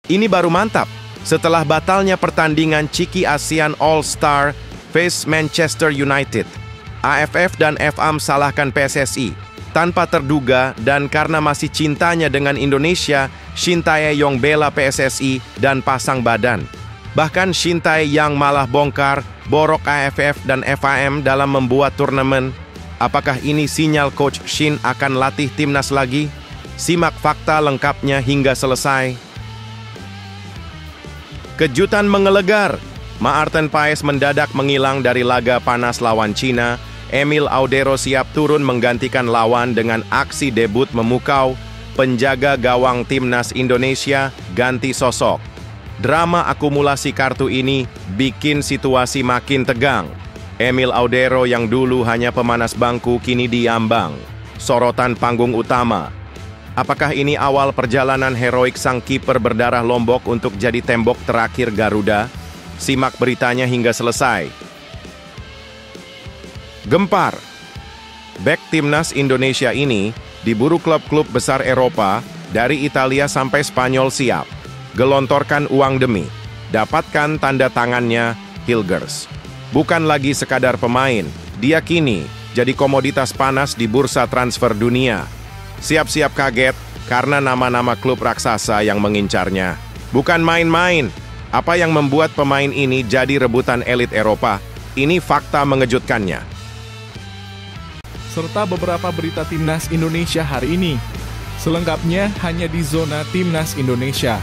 Ini baru mantap. Setelah batalnya pertandingan Ciki ASEAN All-Star vs Manchester United, AFF dan FA salahkan PSSI. Tanpa terduga dan karena masih cintanya dengan Indonesia, Shin Tae-yong bela PSSI dan pasang badan. Bahkan Shin Tae-yong malah bongkar borok AFF dan FAM dalam membuat turnamen. Apakah ini sinyal Coach Shin akan latih timnas lagi? Simak fakta lengkapnya hingga selesai. Kejutan menggelegar. Maarten Paes mendadak menghilang dari laga panas lawan Cina. Emil Audero siap turun menggantikan lawan dengan aksi debut memukau. Penjaga gawang timnas Indonesia ganti sosok. Drama akumulasi kartu ini bikin situasi makin tegang. Emil Audero yang dulu hanya pemanas bangku kini diambang sorotan panggung utama. Apakah ini awal perjalanan heroik sang kiper berdarah Lombok untuk jadi tembok terakhir Garuda? Simak beritanya hingga selesai. Gempar. Bek timnas Indonesia ini diburu klub-klub besar Eropa, dari Italia sampai Spanyol siap. Gelontorkan uang demi dapatkan tanda tangannya Hilgers. Bukan lagi sekadar pemain, dia kini jadi komoditas panas di bursa transfer dunia. Siap-siap kaget karena nama-nama klub raksasa yang mengincarnya. Bukan main-main. Apa yang membuat pemain ini jadi rebutan elit Eropa? Ini fakta mengejutkannya. Serta beberapa berita timnas Indonesia hari ini. Selengkapnya hanya di Zona Timnas Indonesia.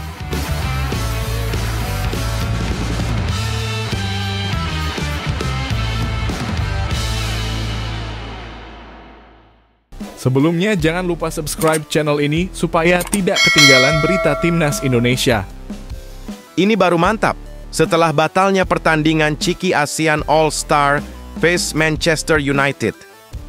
Sebelumnya, jangan lupa subscribe channel ini supaya tidak ketinggalan berita timnas Indonesia. Ini baru mantap. Setelah batalnya pertandingan Ciki ASEAN All-Star vs Manchester United,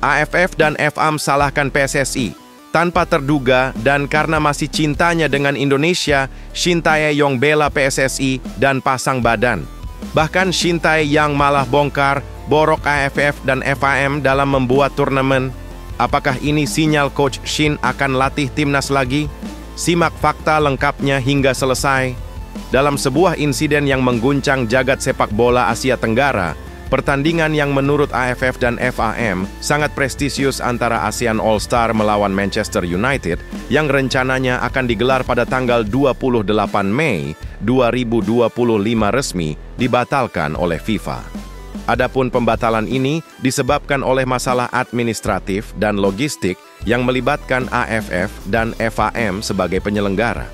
AFF dan FA salahkan PSSI. Tanpa terduga dan karena masih cintanya dengan Indonesia, Shin Tae-yong bela PSSI dan pasang badan. Bahkan Shin Tae-yong malah bongkar borok AFF dan FAM dalam membuat turnamen. Apakah ini sinyal Coach Shin akan latih timnas lagi? Simak fakta lengkapnya hingga selesai. Dalam sebuah insiden yang mengguncang jagat sepak bola Asia Tenggara, pertandingan yang menurut AFF dan FAM sangat prestisius antara ASEAN All-Star melawan Manchester United yang rencananya akan digelar pada tanggal 28 Mei 2025 resmi dibatalkan oleh FIFA. Adapun pembatalan ini disebabkan oleh masalah administratif dan logistik yang melibatkan AFF dan FAM sebagai penyelenggara.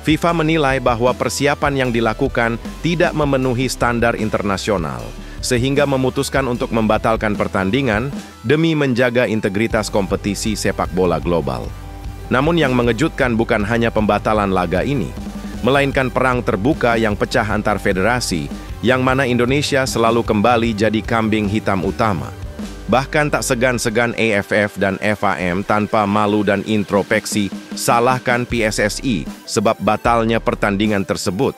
FIFA menilai bahwa persiapan yang dilakukan tidak memenuhi standar internasional, sehingga memutuskan untuk membatalkan pertandingan demi menjaga integritas kompetisi sepak bola global. Namun yang mengejutkan bukan hanya pembatalan laga ini, melainkan perang terbuka yang pecah antar federasi, yang mana Indonesia selalu kembali jadi kambing hitam utama. Bahkan tak segan-segan AFF dan FAM tanpa malu dan introspeksi salahkan PSSI sebab batalnya pertandingan tersebut.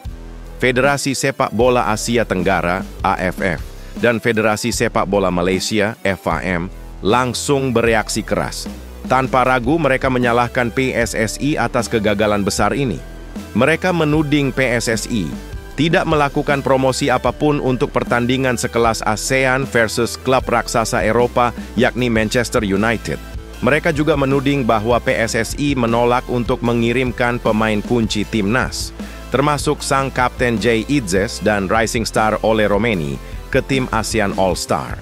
Federasi Sepak Bola Asia Tenggara (AFF) dan Federasi Sepak Bola Malaysia (FAM) langsung bereaksi keras. Tanpa ragu mereka menyalahkan PSSI atas kegagalan besar ini. Mereka menuding PSSI tidak melakukan promosi apapun untuk pertandingan sekelas ASEAN versus klub raksasa Eropa yakni Manchester United. Mereka juga menuding bahwa PSSI menolak untuk mengirimkan pemain kunci timnas, termasuk sang Kapten Jay Idzes dan Rising Star Ole Romeni ke tim ASEAN All-Star.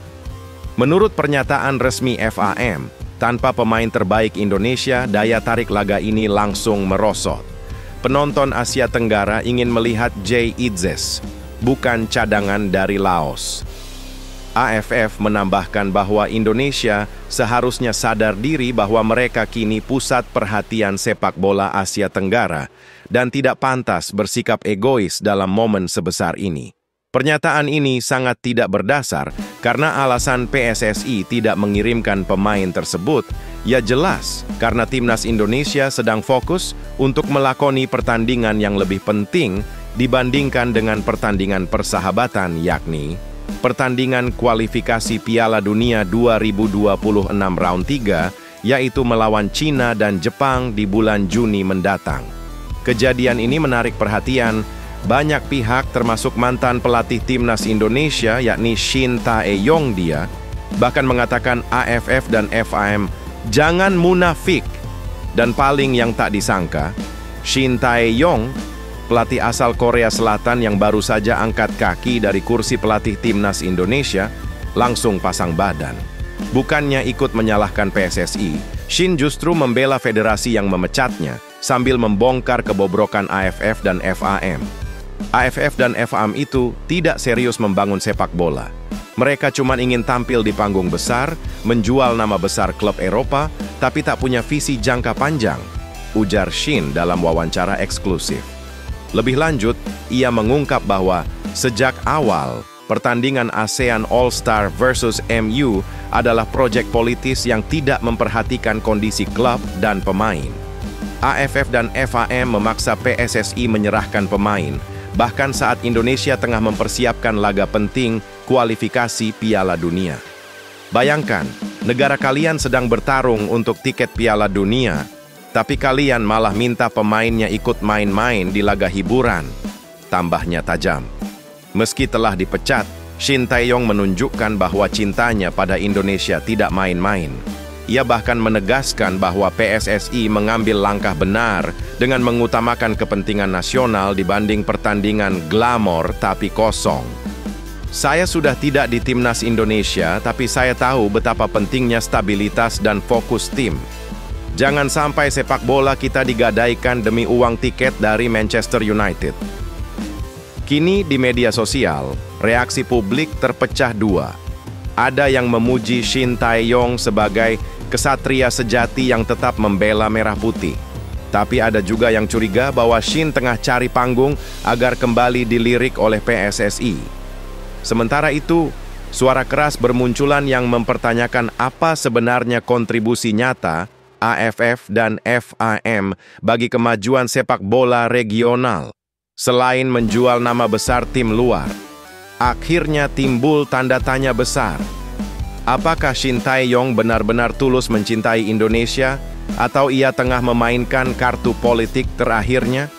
Menurut pernyataan resmi FAM, tanpa pemain terbaik Indonesia, daya tarik laga ini langsung merosot. Penonton Asia Tenggara ingin melihat Jay Idzes, bukan cadangan dari Laos. AFF menambahkan bahwa Indonesia seharusnya sadar diri bahwa mereka kini pusat perhatian sepak bola Asia Tenggara dan tidak pantas bersikap egois dalam momen sebesar ini. Pernyataan ini sangat tidak berdasar karena alasan PSSI tidak mengirimkan pemain tersebut, ya jelas karena timnas Indonesia sedang fokus untuk melakoni pertandingan yang lebih penting dibandingkan dengan pertandingan persahabatan, yakni pertandingan kualifikasi Piala Dunia 2026 round 3, yaitu melawan Cina dan Jepang di bulan Juni mendatang. Kejadian ini menarik perhatian. Banyak pihak termasuk mantan pelatih timnas Indonesia yakni Shin Tae-yong bahkan mengatakan AFF dan FIM jangan munafik. Dan paling yang tak disangka, Shin Tae-yong, pelatih asal Korea Selatan yang baru saja angkat kaki dari kursi pelatih timnas Indonesia, langsung pasang badan. Bukannya ikut menyalahkan PSSI, Shin justru membela federasi yang memecatnya sambil membongkar kebobrokan AFF dan FIM. AFF dan FIM itu tidak serius membangun sepak bola. Mereka cuma ingin tampil di panggung besar, menjual nama besar klub Eropa, tapi tak punya visi jangka panjang, ujar Shin dalam wawancara eksklusif. Lebih lanjut, ia mengungkap bahwa sejak awal, pertandingan ASEAN All-Star versus MU adalah proyek politis yang tidak memperhatikan kondisi klub dan pemain. AFF dan FIM memaksa PSSI menyerahkan pemain, bahkan saat Indonesia tengah mempersiapkan laga penting kualifikasi Piala Dunia. Bayangkan, negara kalian sedang bertarung untuk tiket Piala Dunia, tapi kalian malah minta pemainnya ikut main-main di laga hiburan. Tambahnya tajam. Meski telah dipecat, Shin Tae-yong menunjukkan bahwa cintanya pada Indonesia tidak main-main. Ia bahkan menegaskan bahwa PSSI mengambil langkah benar dengan mengutamakan kepentingan nasional dibanding pertandingan glamor tapi kosong. Saya sudah tidak di timnas Indonesia, tapi saya tahu betapa pentingnya stabilitas dan fokus tim. Jangan sampai sepak bola kita digadaikan demi uang tiket dari Manchester United. Kini di media sosial, reaksi publik terpecah dua. Ada yang memuji Shin Tae-yong sebagai kesatria sejati yang tetap membela merah putih. Tapi ada juga yang curiga bahwa Shin tengah cari panggung agar kembali dilirik oleh PSSI. Sementara itu, suara keras bermunculan yang mempertanyakan apa sebenarnya kontribusi nyata AFF dan FIM bagi kemajuan sepak bola regional, selain menjual nama besar tim luar. Akhirnya timbul tanda tanya besar. Apakah Shin Tae-yong benar-benar tulus mencintai Indonesia, atau ia tengah memainkan kartu politik terakhirnya?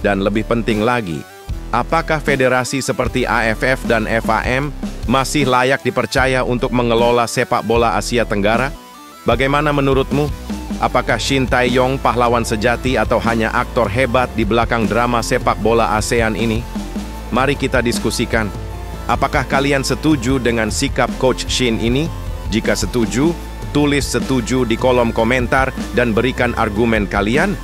Dan lebih penting lagi, apakah federasi seperti AFF dan FIM masih layak dipercaya untuk mengelola sepak bola Asia Tenggara? Bagaimana menurutmu? Apakah Shin Tae-yong pahlawan sejati atau hanya aktor hebat di belakang drama sepak bola ASEAN ini? Mari kita diskusikan. Apakah kalian setuju dengan sikap Coach Shin ini? Jika setuju, tulis setuju di kolom komentar dan berikan argumen kalian.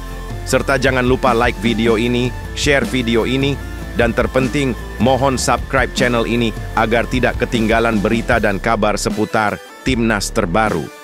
Serta jangan lupa like video ini, share video ini, dan terpenting, mohon subscribe channel ini agar tidak ketinggalan berita dan kabar seputar timnas terbaru.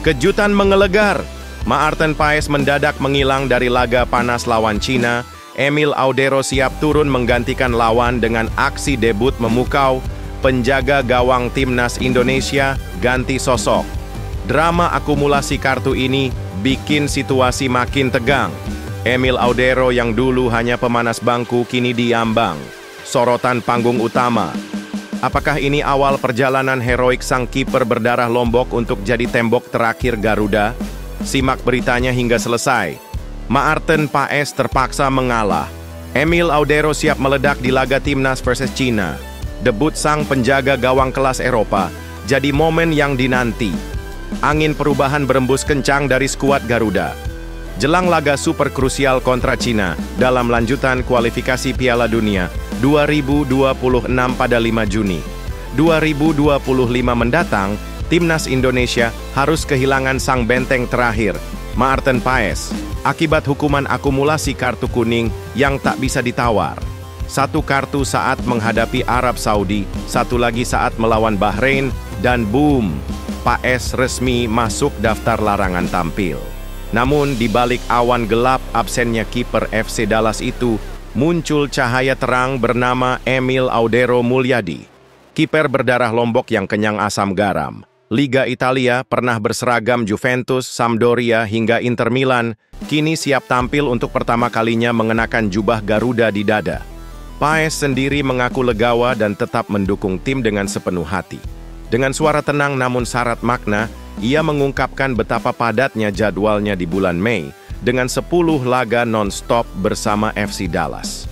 Kejutan menggelegar. Maarten Paes mendadak menghilang dari laga panas lawan Cina. Emil Audero siap turun menggantikan lawan dengan aksi debut memukau. Penjaga gawang timnas Indonesia ganti sosok. Drama akumulasi kartu ini bikin situasi makin tegang. Emil Audero yang dulu hanya pemanas bangku kini diambang. Sorotan panggung utama. Apakah ini awal perjalanan heroik sang kiper berdarah Lombok untuk jadi tembok terakhir Garuda? Simak beritanya hingga selesai. Maarten Paes terpaksa mengalah. Emil Audero siap meledak di laga timnas versus Cina. Debut sang penjaga gawang kelas Eropa jadi momen yang dinanti. Angin perubahan berembus kencang dari skuad Garuda. Jelang laga super krusial kontra Cina dalam lanjutan kualifikasi Piala Dunia 2026 pada 5 Juni 2025 mendatang, timnas Indonesia harus kehilangan sang benteng terakhir, Maarten Paes, akibat hukuman akumulasi kartu kuning yang tak bisa ditawar. Satu kartu saat menghadapi Arab Saudi, satu lagi saat melawan Bahrain, dan boom, Paes resmi masuk daftar larangan tampil. Namun di balik awan gelap absennya kiper FC Dallas itu, muncul cahaya terang bernama Emil Audero Mulyadi. Kiper berdarah Lombok yang kenyang asam garam. Liga Italia pernah berseragam Juventus, Sampdoria, hingga Inter Milan, kini siap tampil untuk pertama kalinya mengenakan jubah Garuda di dada. Paes sendiri mengaku legawa dan tetap mendukung tim dengan sepenuh hati. Dengan suara tenang namun syarat makna, ia mengungkapkan betapa padatnya jadwalnya di bulan Mei dengan 10 laga non-stop bersama FC Dallas.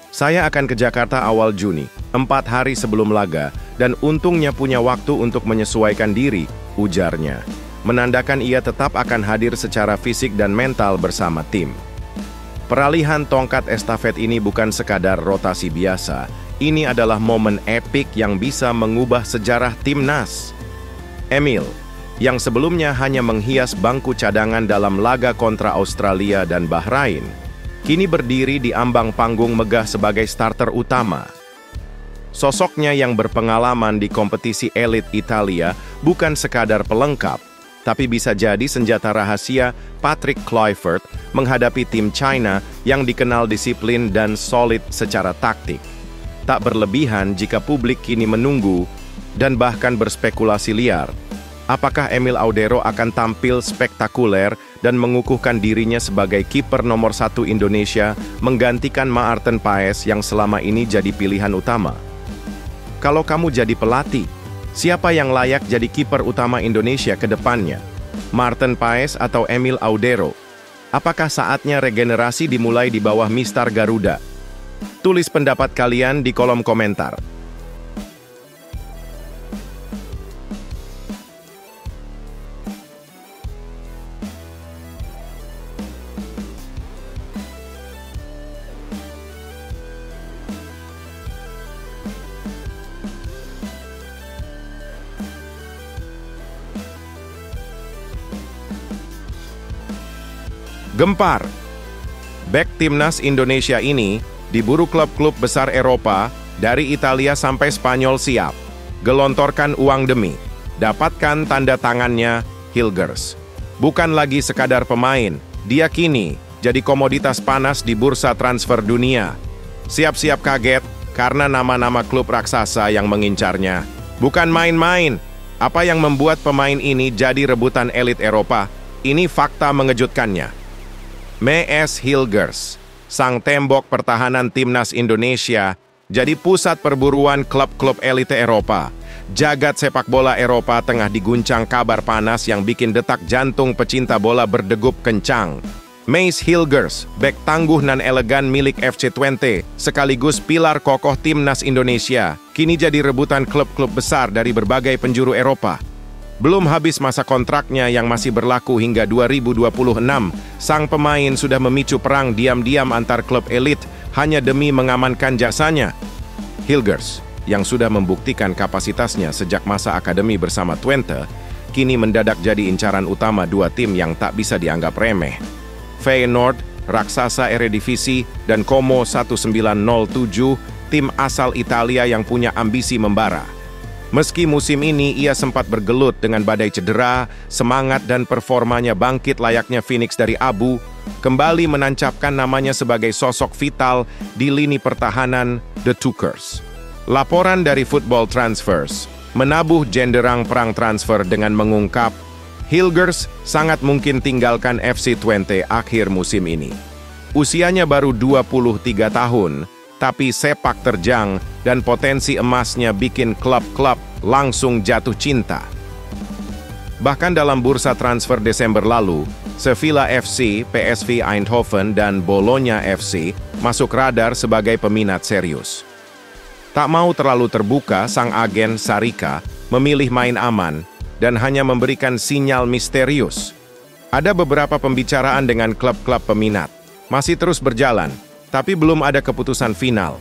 Saya akan ke Jakarta awal Juni, 4 hari sebelum laga, dan untungnya punya waktu untuk menyesuaikan diri, ujarnya. Menandakan ia tetap akan hadir secara fisik dan mental bersama tim. Peralihan tongkat estafet ini bukan sekadar rotasi biasa, ini adalah momen epik yang bisa mengubah sejarah timnas. Emil, yang sebelumnya hanya menghias bangku cadangan dalam laga kontra Australia dan Bahrain, kini berdiri di ambang panggung megah sebagai starter utama. Sosoknya yang berpengalaman di kompetisi elit Italia bukan sekadar pelengkap, tapi bisa jadi senjata rahasia Patrick Kluivert menghadapi tim China yang dikenal disiplin dan solid secara taktik. Tak berlebihan jika publik kini menunggu dan bahkan berspekulasi liar. Apakah Emil Audero akan tampil spektakuler dan mengukuhkan dirinya sebagai kiper nomor 1 Indonesia menggantikan Maarten Paes yang selama ini jadi pilihan utama? Kalau kamu jadi pelatih, siapa yang layak jadi kiper utama Indonesia ke depannya? Maarten Paes atau Emil Audero? Apakah saatnya regenerasi dimulai di bawah Mistar Garuda? Tulis pendapat kalian di kolom komentar. Gempar. Bek timnas Indonesia ini diburu klub-klub besar Eropa, dari Italia sampai Spanyol siap. Gelontorkan uang demi dapatkan tanda tangannya Hilgers. Bukan lagi sekadar pemain, dia kini jadi komoditas panas di bursa transfer dunia. Siap-siap kaget karena nama-nama klub raksasa yang mengincarnya. Bukan main-main. Apa yang membuat pemain ini jadi rebutan elit Eropa? Ini fakta mengejutkannya. Maes Hilgers, sang tembok pertahanan timnas Indonesia, jadi pusat perburuan klub-klub elite Eropa. Jagat sepak bola Eropa tengah diguncang kabar panas yang bikin detak jantung pecinta bola berdegup kencang. Maes Hilgers, bek tangguh nan elegan milik FC Twente, sekaligus pilar kokoh timnas Indonesia, kini jadi rebutan klub-klub besar dari berbagai penjuru Eropa. Belum habis masa kontraknya yang masih berlaku hingga 2026, sang pemain sudah memicu perang diam-diam antar klub elit hanya demi mengamankan jasanya. Hilgers, yang sudah membuktikan kapasitasnya sejak masa akademi bersama Twente, kini mendadak jadi incaran utama dua tim yang tak bisa dianggap remeh. Feyenoord, raksasa Eredivisie, dan Como 1907, tim asal Italia yang punya ambisi membara. Meski musim ini ia sempat bergelut dengan badai cedera, semangat dan performanya bangkit layaknya Phoenix dari abu, kembali menancapkan namanya sebagai sosok vital di lini pertahanan The Tukers. Laporan dari Football Transfers menabuh jenderang perang transfer dengan mengungkap, Hilgers sangat mungkin tinggalkan FC Twente akhir musim ini. Usianya baru 23 tahun, tapi sepak terjang dan potensi emasnya bikin klub-klub langsung jatuh cinta. Bahkan dalam bursa transfer Desember lalu, Sevilla FC, PSV Eindhoven, dan Bologna FC masuk radar sebagai peminat serius. Tak mau terlalu terbuka, sang agen Sarika memilih main aman dan hanya memberikan sinyal misterius. Ada beberapa pembicaraan dengan klub-klub peminat, masih terus berjalan, tapi belum ada keputusan final.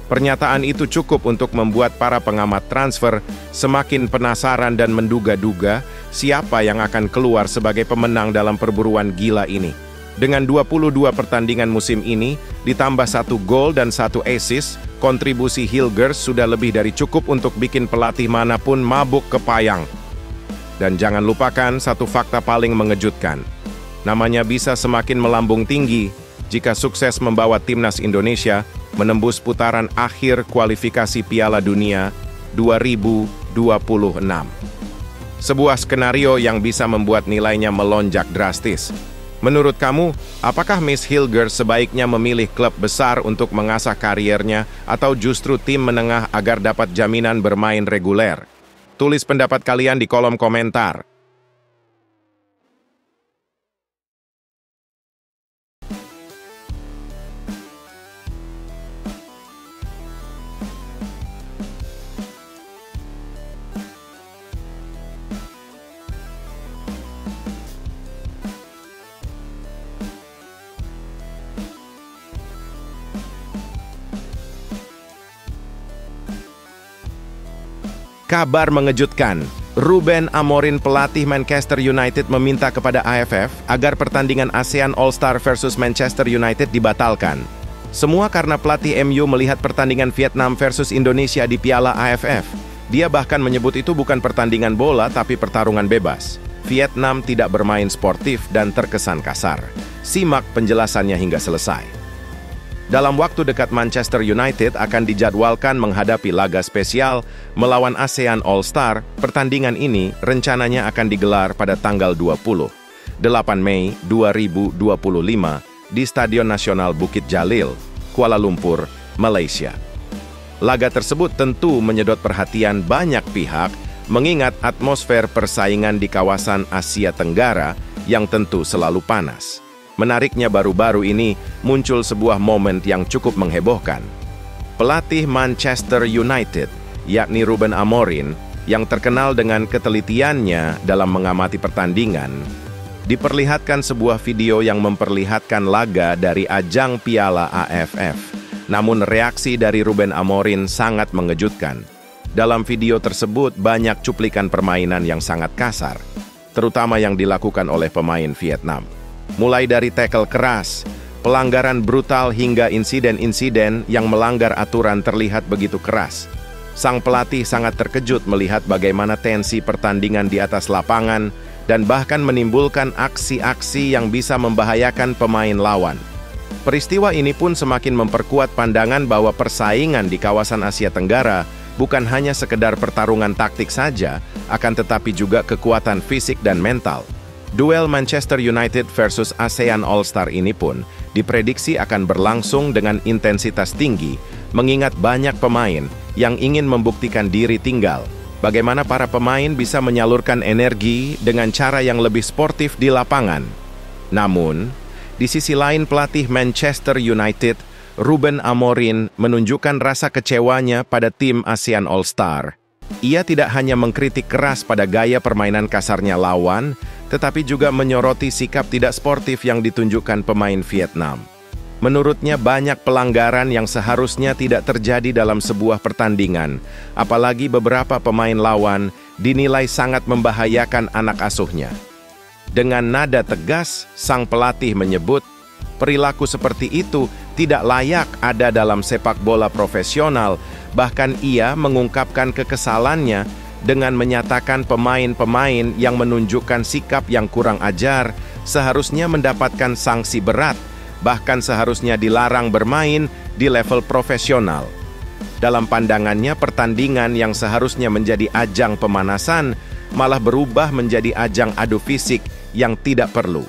Pernyataan itu cukup untuk membuat para pengamat transfer semakin penasaran dan menduga-duga siapa yang akan keluar sebagai pemenang dalam perburuan gila ini. Dengan 22 pertandingan musim ini, ditambah 1 gol dan 1 assist, kontribusi Hilgers sudah lebih dari cukup untuk bikin pelatih manapun mabuk kepayang. Dan jangan lupakan satu fakta paling mengejutkan. Namanya bisa semakin melambung tinggi jika sukses membawa timnas Indonesia menembus putaran akhir kualifikasi Piala Dunia 2026. Sebuah skenario yang bisa membuat nilainya melonjak drastis. Menurut kamu, apakah Miss Hilger sebaiknya memilih klub besar untuk mengasah kariernya atau justru tim menengah agar dapat jaminan bermain reguler? Tulis pendapat kalian di kolom komentar. Kabar mengejutkan, Ruben Amorim pelatih Manchester United meminta kepada AFF agar pertandingan ASEAN All-Star versus Manchester United dibatalkan. Semua karena pelatih MU melihat pertandingan Vietnam versus Indonesia di Piala AFF. Dia bahkan menyebut itu bukan pertandingan bola tapi pertarungan bebas. Vietnam tidak bermain sportif dan terkesan kasar. Simak penjelasannya hingga selesai. Dalam waktu dekat Manchester United akan dijadwalkan menghadapi laga spesial melawan ASEAN All-Star. Pertandingan ini rencananya akan digelar pada tanggal 28 Mei 2025 di Stadion Nasional Bukit Jalil, Kuala Lumpur, Malaysia. Laga tersebut tentu menyedot perhatian banyak pihak mengingat atmosfer persaingan di kawasan Asia Tenggara yang tentu selalu panas. Menariknya baru-baru ini muncul sebuah momen yang cukup menghebohkan. Pelatih Manchester United, yakni Ruben Amorim, yang terkenal dengan ketelitiannya dalam mengamati pertandingan, diperlihatkan sebuah video yang memperlihatkan laga dari ajang Piala AFF. Namun reaksi dari Ruben Amorim sangat mengejutkan. Dalam video tersebut banyak cuplikan permainan yang sangat kasar, terutama yang dilakukan oleh pemain Vietnam. Mulai dari tackle keras, pelanggaran brutal hingga insiden-insiden yang melanggar aturan terlihat begitu keras. Sang pelatih sangat terkejut melihat bagaimana tensi pertandingan di atas lapangan dan bahkan menimbulkan aksi-aksi yang bisa membahayakan pemain lawan. Peristiwa ini pun semakin memperkuat pandangan bahwa persaingan di kawasan Asia Tenggara bukan hanya sekedar pertarungan taktik saja, akan tetapi juga kekuatan fisik dan mental. Duel Manchester United versus ASEAN All-Star ini pun diprediksi akan berlangsung dengan intensitas tinggi, mengingat banyak pemain yang ingin membuktikan diri tinggal. Bagaimana para pemain bisa menyalurkan energi dengan cara yang lebih sportif di lapangan. Namun, di sisi lain pelatih Manchester United, Ruben Amorim, menunjukkan rasa kecewanya pada tim ASEAN All-Star. Ia tidak hanya mengkritik keras pada gaya permainan kasarnya lawan, tetapi juga menyoroti sikap tidak sportif yang ditunjukkan pemain Vietnam. Menurutnya banyak pelanggaran yang seharusnya tidak terjadi dalam sebuah pertandingan, apalagi beberapa pemain lawan dinilai sangat membahayakan anak asuhnya. Dengan nada tegas, sang pelatih menyebut, perilaku seperti itu tidak layak ada dalam sepak bola profesional, bahkan ia mengungkapkan kekesalannya dengan menyatakan pemain-pemain yang menunjukkan sikap yang kurang ajar seharusnya mendapatkan sanksi berat, bahkan seharusnya dilarang bermain di level profesional. Dalam pandangannya, pertandingan yang seharusnya menjadi ajang pemanasan malah berubah menjadi ajang adu fisik yang tidak perlu.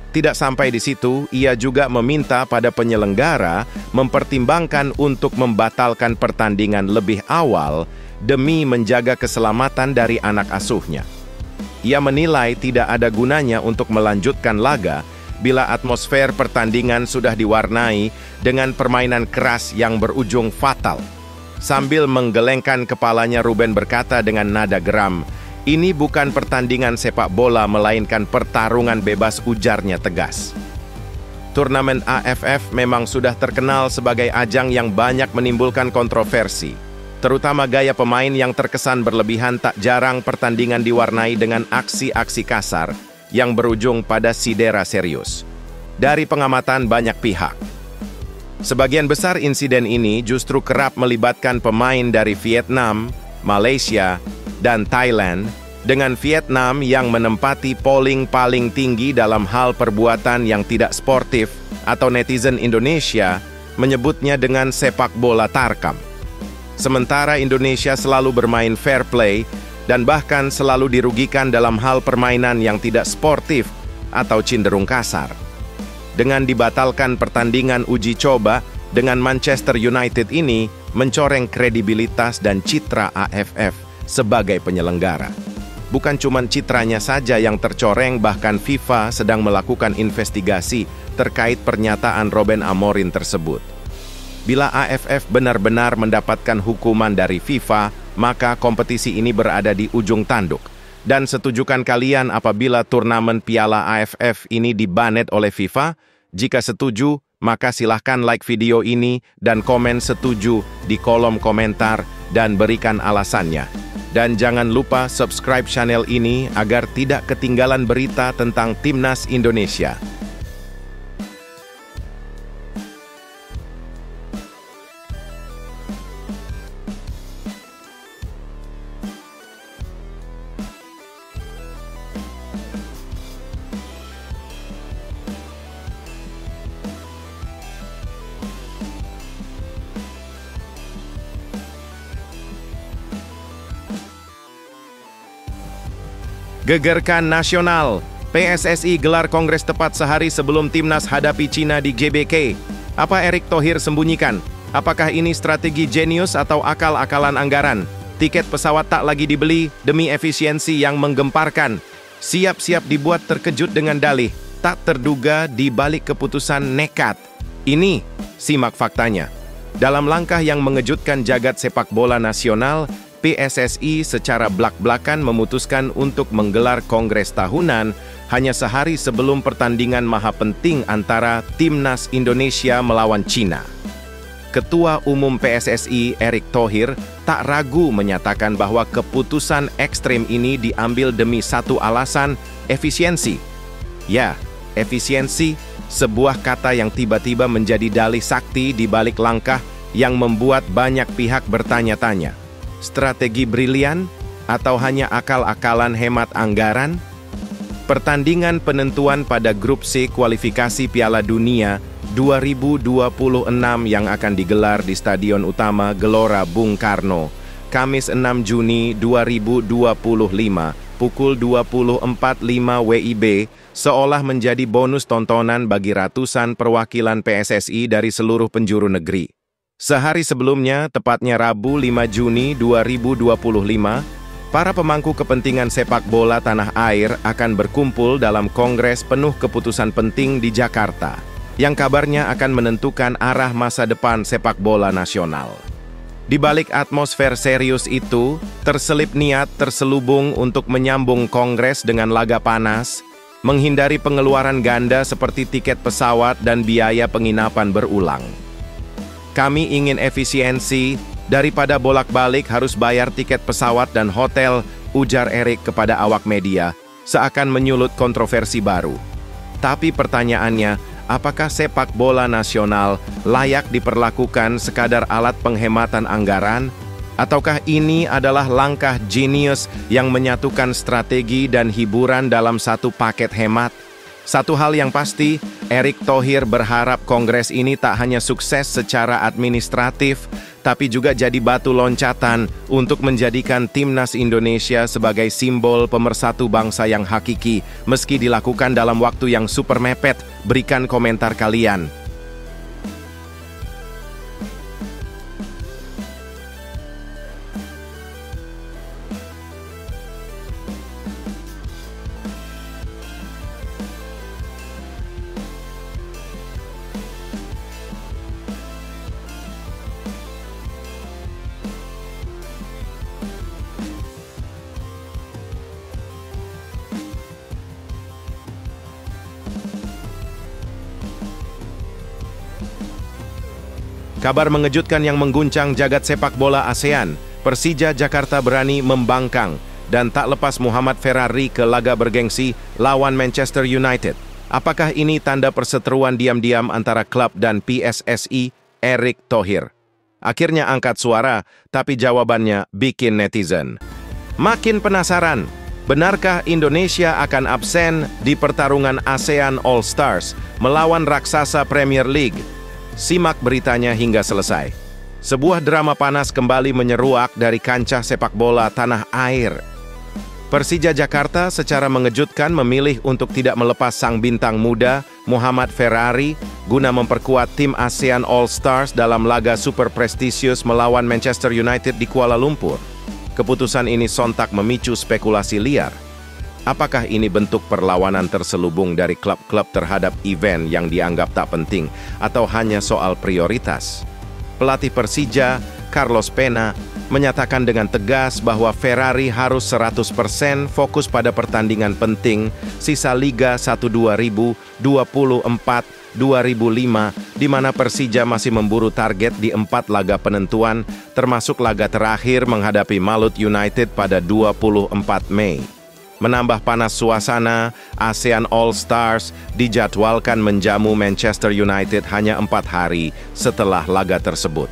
Tidak sampai di situ, ia juga meminta pada penyelenggara mempertimbangkan untuk membatalkan pertandingan lebih awal demi menjaga keselamatan dari anak asuhnya. Ia menilai tidak ada gunanya untuk melanjutkan laga bila atmosfer pertandingan sudah diwarnai dengan permainan keras yang berujung fatal. Sambil menggelengkan kepalanya, Ruben berkata dengan nada geram, "Ini bukan pertandingan sepak bola melainkan pertarungan bebas," ujarnya tegas. Turnamen AFF memang sudah terkenal sebagai ajang yang banyak menimbulkan kontroversi. Terutama gaya pemain yang terkesan berlebihan, tak jarang pertandingan diwarnai dengan aksi-aksi kasar yang berujung pada sidera serius dari pengamatan banyak pihak. Sebagian besar insiden ini justru kerap melibatkan pemain dari Vietnam, Malaysia, dan Thailand, dengan Vietnam yang menempati polling paling tinggi dalam hal perbuatan yang tidak sportif atau netizen Indonesia menyebutnya dengan sepak bola tarkam. Sementara Indonesia selalu bermain fair play dan bahkan selalu dirugikan dalam hal permainan yang tidak sportif atau cenderung kasar. Dengan dibatalkan pertandingan uji coba dengan Manchester United ini mencoreng kredibilitas dan citra AFF sebagai penyelenggara. Bukan cuma citranya saja yang tercoreng, bahkan FIFA sedang melakukan investigasi terkait pernyataan Ruben Amorim tersebut. Bila AFF benar-benar mendapatkan hukuman dari FIFA, maka kompetisi ini berada di ujung tanduk. Dan setujukan kalian apabila turnamen Piala AFF ini dibanet oleh FIFA? Jika setuju, maka silahkan like video ini dan komen setuju di kolom komentar dan berikan alasannya. Dan jangan lupa subscribe channel ini agar tidak ketinggalan berita tentang Timnas Indonesia. Gegerkan nasional, PSSI gelar kongres tepat sehari sebelum Timnas hadapi Cina di GBK. Apa Erick Thohir sembunyikan? Apakah ini strategi jenius atau akal-akalan anggaran? Tiket pesawat tak lagi dibeli demi efisiensi yang menggemparkan. Siap-siap dibuat terkejut dengan dalih, tak terduga di balik keputusan nekat. Ini, simak faktanya. Dalam langkah yang mengejutkan jagat sepak bola nasional, PSSI secara blak-blakan memutuskan untuk menggelar kongres tahunan hanya sehari sebelum pertandingan maha penting antara Timnas Indonesia melawan Cina. Ketua Umum PSSI Erick Thohir tak ragu menyatakan bahwa keputusan ekstrem ini diambil demi satu alasan, efisiensi. Ya, efisiensi, sebuah kata yang tiba-tiba menjadi dalih sakti di balik langkah yang membuat banyak pihak bertanya-tanya. Strategi brilian atau hanya akal-akalan hemat anggaran? Pertandingan penentuan pada grup C kualifikasi Piala Dunia 2026 yang akan digelar di Stadion Utama Gelora Bung Karno, Kamis 6 Juni 2025, pukul 20.45 WIB, seolah menjadi bonus tontonan bagi ratusan perwakilan PSSI dari seluruh penjuru negeri. Sehari sebelumnya, tepatnya Rabu 5 Juni 2025, para pemangku kepentingan sepak bola tanah air akan berkumpul dalam kongres penuh keputusan penting di Jakarta, yang kabarnya akan menentukan arah masa depan sepak bola nasional. Di balik atmosfer serius itu, terselip niat terselubung untuk menyambung kongres dengan laga panas, menghindari pengeluaran ganda seperti tiket pesawat dan biaya penginapan berulang. Kami ingin efisiensi, daripada bolak-balik harus bayar tiket pesawat dan hotel, ujar Erick kepada awak media, seakan menyulut kontroversi baru. Tapi pertanyaannya, apakah sepak bola nasional layak diperlakukan sekadar alat penghematan anggaran? Ataukah ini adalah langkah jenius yang menyatukan strategi dan hiburan dalam satu paket hemat? Satu hal yang pasti, Erick Thohir berharap kongres ini tak hanya sukses secara administratif, tapi juga jadi batu loncatan untuk menjadikan Timnas Indonesia sebagai simbol pemersatu bangsa yang hakiki, meski dilakukan dalam waktu yang super mepet. Berikan komentar kalian. Kabar mengejutkan yang mengguncang jagat sepak bola ASEAN. Persija Jakarta berani membangkang dan tak lepas Muhammad Ferrari ke laga bergengsi lawan Manchester United. Apakah ini tanda perseteruan diam-diam antara klub dan PSSI? Erick Thohir akhirnya angkat suara, tapi jawabannya bikin netizen makin penasaran. Benarkah Indonesia akan absen di pertarungan ASEAN All Stars melawan raksasa Premier League? Simak beritanya hingga selesai. Sebuah drama panas kembali menyeruak dari kancah sepak bola tanah air. Persija Jakarta secara mengejutkan memilih untuk tidak melepas sang bintang muda, Muhammad Ferrari, guna memperkuat tim ASEAN All-Stars dalam laga super prestisius melawan Manchester United di Kuala Lumpur. Keputusan ini sontak memicu spekulasi liar. Apakah ini bentuk perlawanan terselubung dari klub-klub terhadap event yang dianggap tak penting, atau hanya soal prioritas? Pelatih Persija, Carlos Pena, menyatakan dengan tegas bahwa Ferrari harus 100% fokus pada pertandingan penting sisa Liga 1 2024-2005, di mana Persija masih memburu target di 4 laga penentuan, termasuk laga terakhir menghadapi Malut United pada 24 Mei. Menambah panas suasana, ASEAN All-Stars dijadwalkan menjamu Manchester United hanya 4 hari setelah laga tersebut.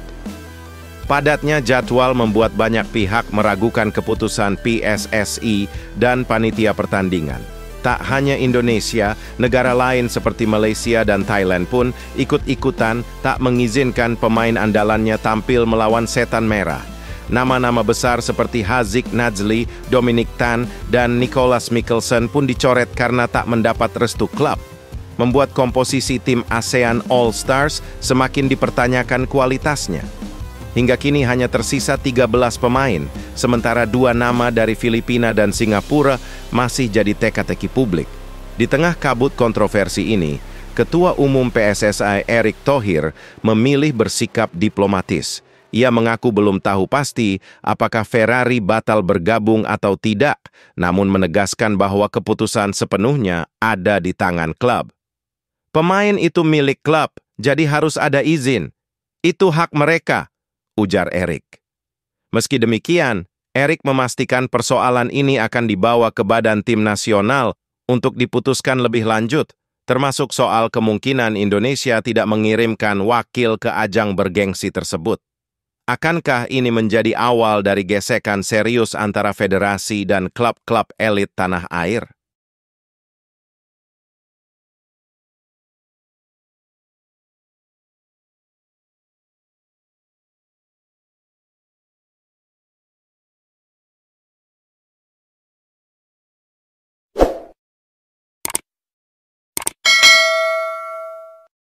Padatnya jadwal membuat banyak pihak meragukan keputusan PSSI dan panitia pertandingan. Tak hanya Indonesia, negara lain seperti Malaysia dan Thailand pun ikut-ikutan tak mengizinkan pemain andalannya tampil melawan Setan Merah. Nama-nama besar seperti Haziq Nazli, Dominic Tan, dan Nicolas Mikkelsen pun dicoret karena tak mendapat restu klub. Membuat komposisi tim ASEAN All-Stars semakin dipertanyakan kualitasnya. Hingga kini hanya tersisa 13 pemain, sementara 2 nama dari Filipina dan Singapura masih jadi teka-teki publik. Di tengah kabut kontroversi ini, Ketua Umum PSSI Erick Thohir memilih bersikap diplomatis. Ia mengaku belum tahu pasti apakah Ferrari batal bergabung atau tidak, namun menegaskan bahwa keputusan sepenuhnya ada di tangan klub. Pemain itu milik klub, jadi harus ada izin. Itu hak mereka, ujar Erick. Meski demikian, Erick memastikan persoalan ini akan dibawa ke Badan Tim Nasional untuk diputuskan lebih lanjut, termasuk soal kemungkinan Indonesia tidak mengirimkan wakil ke ajang bergengsi tersebut. Akankah ini menjadi awal dari gesekan serius antara federasi dan klub-klub elit tanah air?